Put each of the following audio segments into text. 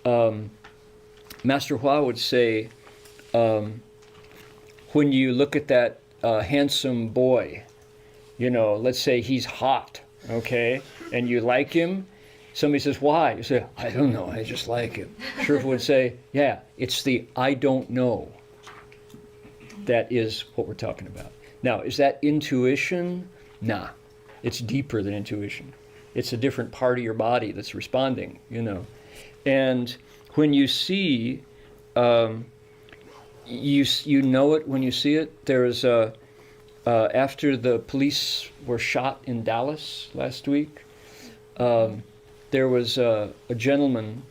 Master Hua would say, when you look at that handsome boy, let's say he's hot, okay, and you like him, somebody says, why? You say, I don't know, I just like him. Shifu would say, yeah, it's the I don't know. That is what we're talking about. Now, is that intuition? Nah, it's deeper than intuition. It's a different part of your body that's responding, And when you see, you know it when you see it. There was after the police were shot in Dallas last week, there was a gentleman,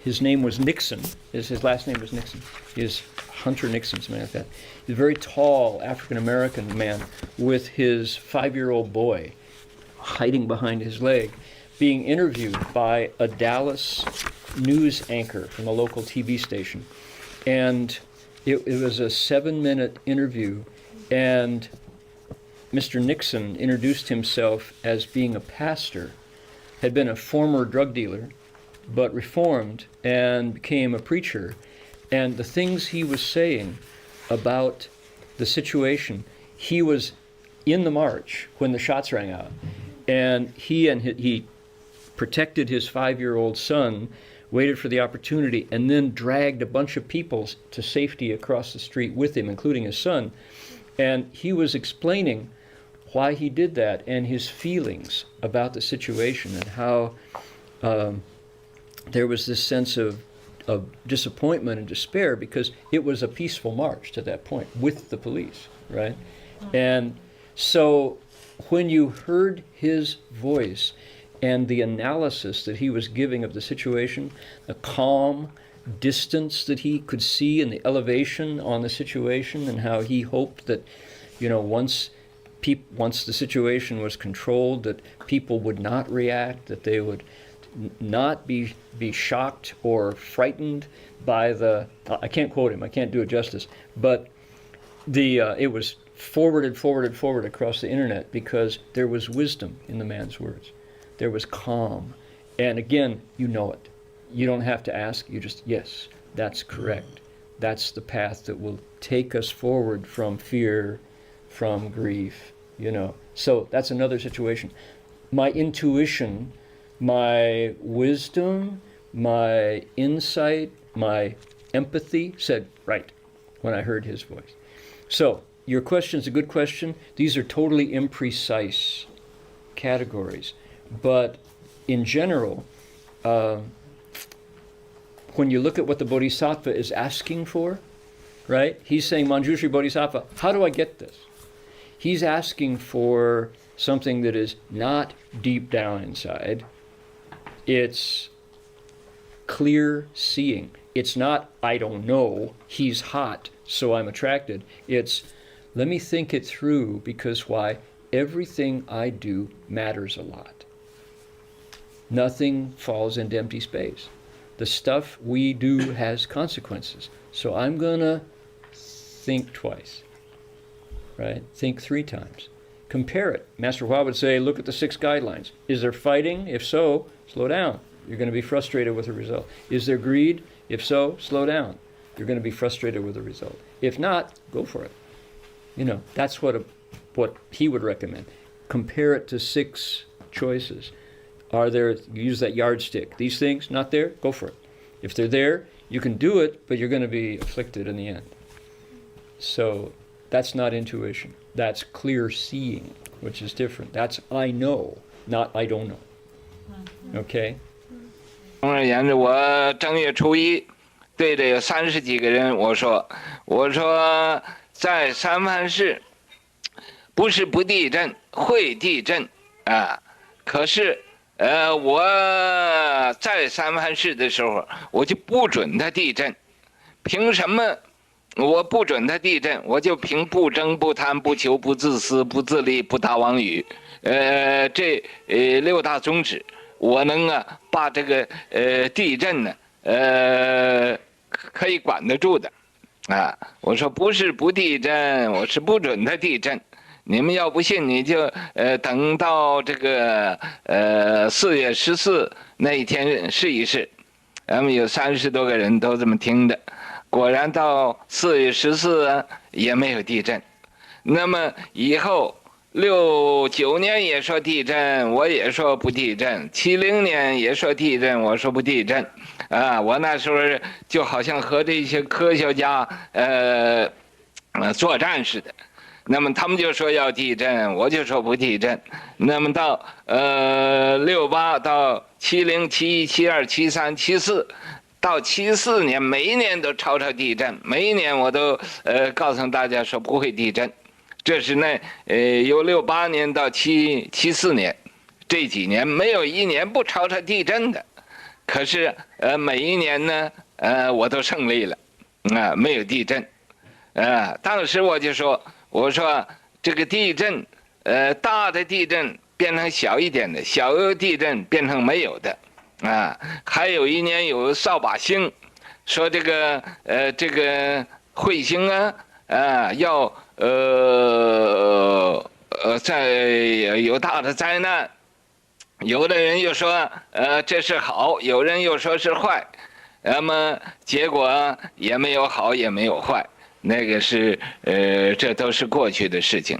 his name was Nixon, his last name was Nixon. He's Hunter Nixon, something like that. He's a very tall African-American man with his 5-year-old boy hiding behind his leg, being interviewed by a Dallas news anchor from a local TV station. And it was a 7-minute interview, and Mr. Nixon introduced himself as being a pastor, had been a former drug dealer, but reformed and became a preacher. And the things he was saying about the situation, he was in the march when the shots rang out, and he protected his 5-year-old son, waited for the opportunity, and then dragged a bunch of people to safety across the street with him, including his son. And he was explaining why he did that and his feelings about the situation, and how there was this sense of disappointment and despair because it was a peaceful march to that point with the police, right? And so when you heard his voice and the analysis that he was giving of the situation, the calm distance that he could see and the elevation on the situation, and how he hoped that, once the situation was controlled, that people would not react, that they would not be shocked or frightened by I can't quote him, I can't do it justice, but it was forwarded across the internet because there was wisdom in the man's words. There was calm. And again, you know it. You don't have to ask, you just, yes, that's correct. That's the path that will take us forward from fear, from grief, So that's another situation. My intuition, my wisdom, my insight, my empathy said, right, when I heard his voice. So your question is a good question. These are totally imprecise categories. But in general, when you look at what the Bodhisattva is asking for, right? He's saying, Manjushri Bodhisattva, how do I get this? He's asking for something that is not deep down inside. It's clear seeing. It's not, I don't know, he's hot, so I'm attracted. It's, let me think it through, because why? Everything I do matters a lot. Nothing falls into empty space. The stuff we do has consequences. So I'm gonna think twice, right? Think 3 times. Compare it. Master Hua would say, look at the 6 guidelines. Is there fighting? If so, slow down. You're going to be frustrated with the result. Is there greed? If so, slow down. You're going to be frustrated with the result. If not, go for it. That's what he would recommend. Compare it to 6 choices. Use that yardstick. These things, not there, go for it. If they're there, you can do it, but you're going to be afflicted in the end. So that's not intuition. That's clear seeing, which is different. That's I know, not I don't know. Okay? 总而言之，我正月初一对这个30几个人我说在三藩市不是不地震，会地震啊。可是我在三藩市的时候，我就不准它地震。凭什么我不准它地震？我就凭不争、不贪、不求、不自私、不自利、不打妄语，这6大宗旨。我能把这个地震呢可以管得住的啊！我说不是不地震，我是不准它地震。你们要不信，你就等到这个4月14那一天试一试咱们有30多个人都这么听的。果然到4月14也没有地震。那么以后69年也说地震，我也说不地震；70年也说地震，我说不地震。我那时候就好像和这些科学家作战似的。那么他们就说要地震，我就说不地震。那么到68到70、71、72、73、74，到74年，每一年都吵吵地震，每一年我都告诉大家说不会地震。这是由68年到74年这几年没有一年不吵吵地震的。可是每一年呢我都胜利了，没有地震。当时我说这个地震大的地震变成小一点的，小的地震变成没有的。还有一年有扫把星，说这个彗星要在有大的灾难。有的人又说这是好，有人又说是坏。那么结果也没有好也没有坏，那个是这都是过去的事情。